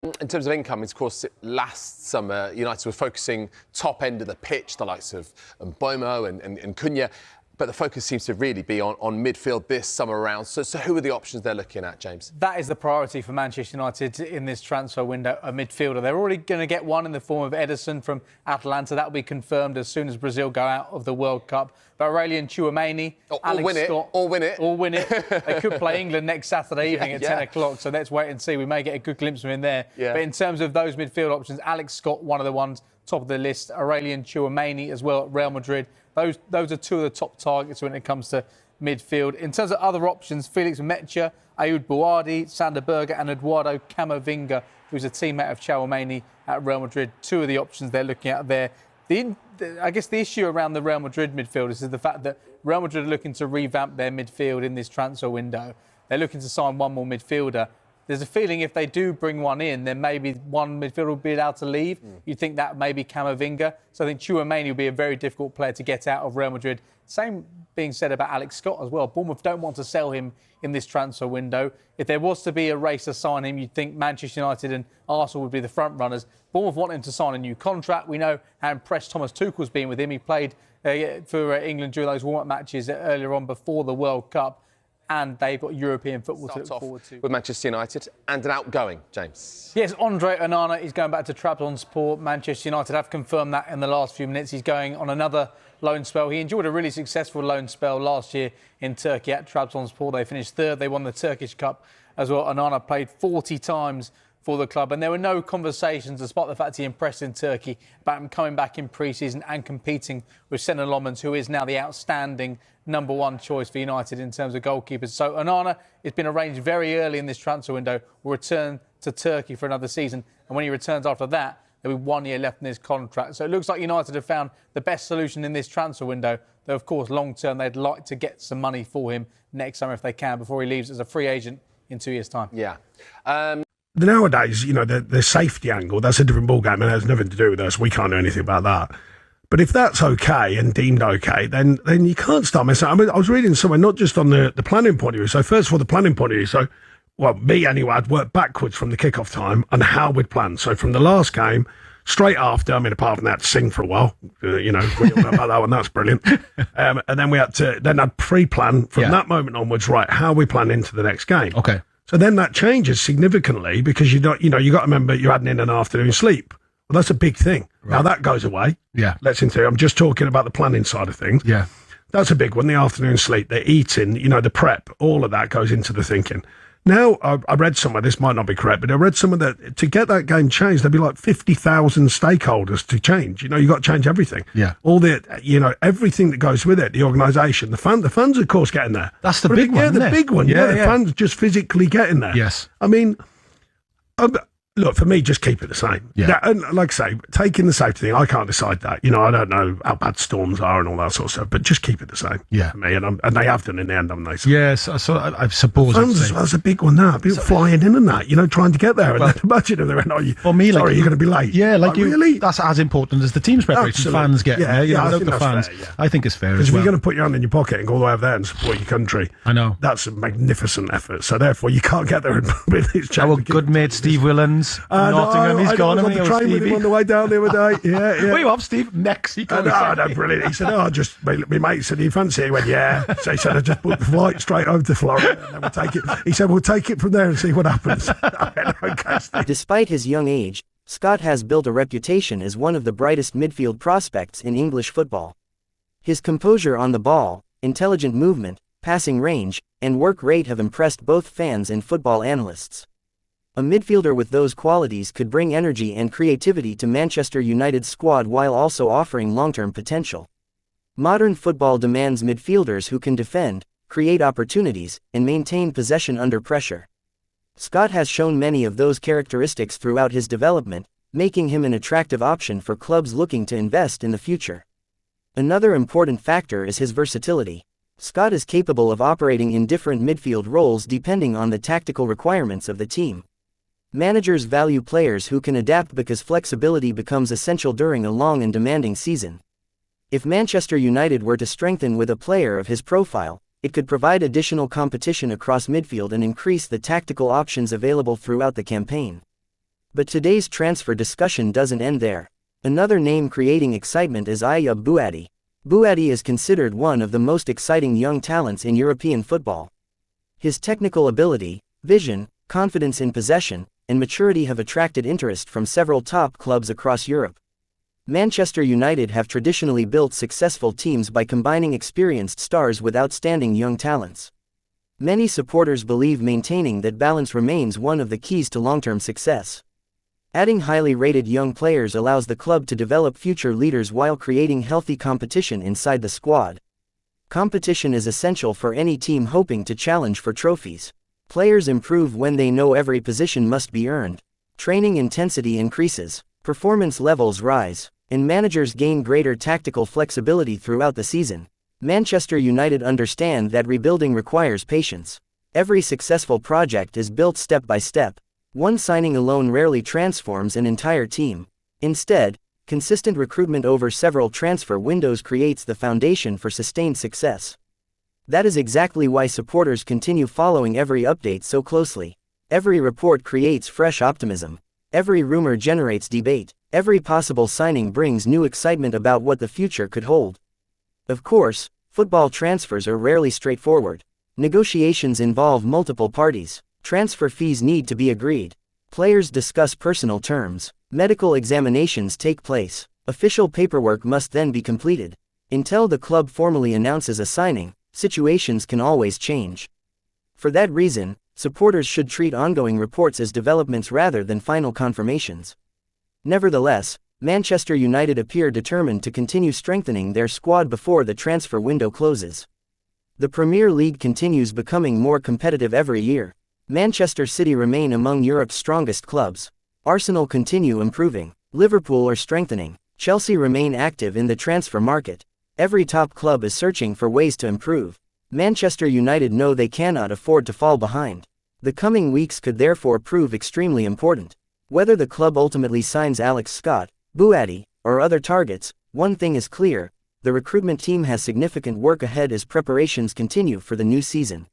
In terms of income, of course, last summer, United were focusing top end of the pitch, the likes of Mbomo and Cunha, but the focus seems to really be on midfield this summer around. So who are the options they're looking at, James? That is the priority for Manchester United in this transfer window, a midfielder. They're already going to get one in the form of Ederson from Atalanta. That will be confirmed as soon as Brazil go out of the World Cup. But Aurelian Tchouameni, Alex Scott... Or win it. They could play England next Saturday evening at 10 o'clock, so let's wait and see. We may get a good glimpse of him there. Yeah. But in terms of those midfield options, Alex Scott, one of the ones top of the list. Aurelian Tchouameni as well at Real Madrid. Those are two of the top targets when it comes to midfield. In terms of other options, Felix Metscher, Ayoud Bouaddi, Sander Berge and Eduardo Camavinga, who's a teammate of Tchouameni at Real Madrid. Two of the options they're looking at there. I guess the issue around the Real Madrid midfielders is the fact that Real Madrid are looking to revamp their midfield in this transfer window. They're looking to sign one more midfielder. There's a feeling if they do bring one in, then maybe one midfielder will be allowed to leave. You think that may be Camavinga. So I think Tchouameni will be a very difficult player to get out of Real Madrid. Same being said about Alex Scott as well. Bournemouth don't want to sell him in this transfer window. If there was to be a race to sign him, you'd think Manchester United and Arsenal would be the front runners. Bournemouth want him to sign a new contract. We know how impressed Thomas Tuchel's been with him. He played for England during those warm-up matches earlier on before the World Cup. And they've got European football to look forward to. With Manchester United and an outgoing, James. Yes, Andre Onana is going back to Trabzonspor. Manchester United have confirmed that in the last few minutes. He's going on another loan spell. He enjoyed a really successful loan spell last year in Turkey at Trabzonspor. They finished third. They won the Turkish Cup as well. Onana played 40 times for the club, and there were no conversations, despite the fact he impressed in Turkey, about him coming back in pre-season and competing with Sinan Lomans, who is now the outstanding number one choice for United in terms of goalkeepers. So Onana, it's been arranged very early in this transfer window, will return to Turkey for another season, and when he returns after that, there'll be 1 year left in his contract. So it looks like United have found the best solution in this transfer window, though of course long term they'd like to get some money for him next summer if they can, before he leaves as a free agent in 2 years' time. Yeah. Nowadays, the safety angle, that's a different ballgame, and it has nothing to do with us. We can't do anything about that. But if that's okay and deemed okay, then you can't start messing. I mean, I was reading somewhere, not just on the planning point of view. So first of all, the planning point of view. So, well, me anyway, I'd work backwards from the kickoff time and how we'd plan. So from the last game, straight after, I mean, apart from that, sing for a while. We all know about that one. That's brilliant. And then we had to, then I'd pre-plan from that moment onwards, right, how we plan into the next game. Okay. So then that changes significantly because you got to remember you're adding in an afternoon sleep. Well, that's a big thing. Right. Now that goes away. Yeah. I'm just talking about the planning side of things. Yeah. That's a big one. The afternoon sleep, the eating, the prep, all of that goes into the thinking. Now, I read somewhere, this might not be correct, but I read somewhere that to get that game changed, there'd be like 50,000 stakeholders to change. You've got to change everything. Yeah. All the, everything that goes with it, the organisation, the fans, of course, getting there. That's the big one. Yeah, the big one. Yeah, the fans just physically getting there. Yes. I mean, look, for me, just keep it the same. Yeah. And like I say, taking the safety thing, I can't decide that. I don't know how bad storms are and all that sort of stuff, but just keep it the same. Yeah. For me, and they have done in the end, haven't they? So, yes, so I suppose. Fans as well, that's a big one now. People flying in and that, trying to get there. And then imagine if they went, for me, sorry, you're going to be late. Yeah, really? That's as important as the team's preparation. Absolutely. Fans getting there. I think that's fans. fair, yeah. I think it's fair Because as well. if you're going to put your hand in your pocket and go all the way over there and support your country, I know. That's a magnificent effort. So therefore, you can't get there and with this Our good mate Steve Willens, Nottingham, he's gone. I was on the train with him on the way down the other day. Yeah. Where you off, Steve? Mexico. No, brilliant. He said, my mate said, you fancy it? He went, yeah. So he said, I just booked the flight straight over to Florida and then we'll take it. He said, we'll take it from there and see what happens. I went, okay, Steve. Despite his young age, Scott has built a reputation as one of the brightest midfield prospects in English football. His composure on the ball, intelligent movement, passing range, and work rate have impressed both fans and football analysts. A midfielder with those qualities could bring energy and creativity to Manchester United's squad while also offering long-term potential. Modern football demands midfielders who can defend, create opportunities, and maintain possession under pressure. Scott has shown many of those characteristics throughout his development, making him an attractive option for clubs looking to invest in the future. Another important factor is his versatility. Scott is capable of operating in different midfield roles depending on the tactical requirements of the team. Managers value players who can adapt because flexibility becomes essential during a long and demanding season. If Manchester United were to strengthen with a player of his profile, it could provide additional competition across midfield and increase the tactical options available throughout the campaign. But today's transfer discussion doesn't end there. Another name creating excitement is Ayub Bouaddi. Bouaddi is considered one of the most exciting young talents in European football. His technical ability, vision, confidence in possession, and maturity have attracted interest from several top clubs across Europe. Manchester United have traditionally built successful teams by combining experienced stars with outstanding young talents. Many supporters believe maintaining that balance remains one of the keys to long-term success. Adding highly rated young players allows the club to develop future leaders while creating healthy competition inside the squad. Competition is essential for any team hoping to challenge for trophies. Players improve when they know every position must be earned. Training intensity increases, performance levels rise, and managers gain greater tactical flexibility throughout the season. Manchester United understand that rebuilding requires patience. Every successful project is built step by step. One signing alone rarely transforms an entire team. Instead, consistent recruitment over several transfer windows creates the foundation for sustained success. That is exactly why supporters continue following every update so closely. Every report creates fresh optimism. Every rumor generates debate. Every possible signing brings new excitement about what the future could hold. Of course, football transfers are rarely straightforward. Negotiations involve multiple parties. Transfer fees need to be agreed. Players discuss personal terms. Medical examinations take place. Official paperwork must then be completed. Until the club formally announces a signing, situations can always change. For that reason, supporters should treat ongoing reports as developments rather than final confirmations. Nevertheless, Manchester United appear determined to continue strengthening their squad before the transfer window closes. The Premier League continues becoming more competitive every year. Manchester City remain among Europe's strongest clubs. Arsenal continue improving. Liverpool are strengthening. Chelsea remain active in the transfer market. Every top club is searching for ways to improve. Manchester United know they cannot afford to fall behind. The coming weeks could therefore prove extremely important. Whether the club ultimately signs Alex Scott, Bouaddi, or other targets, one thing is clear: the recruitment team has significant work ahead as preparations continue for the new season.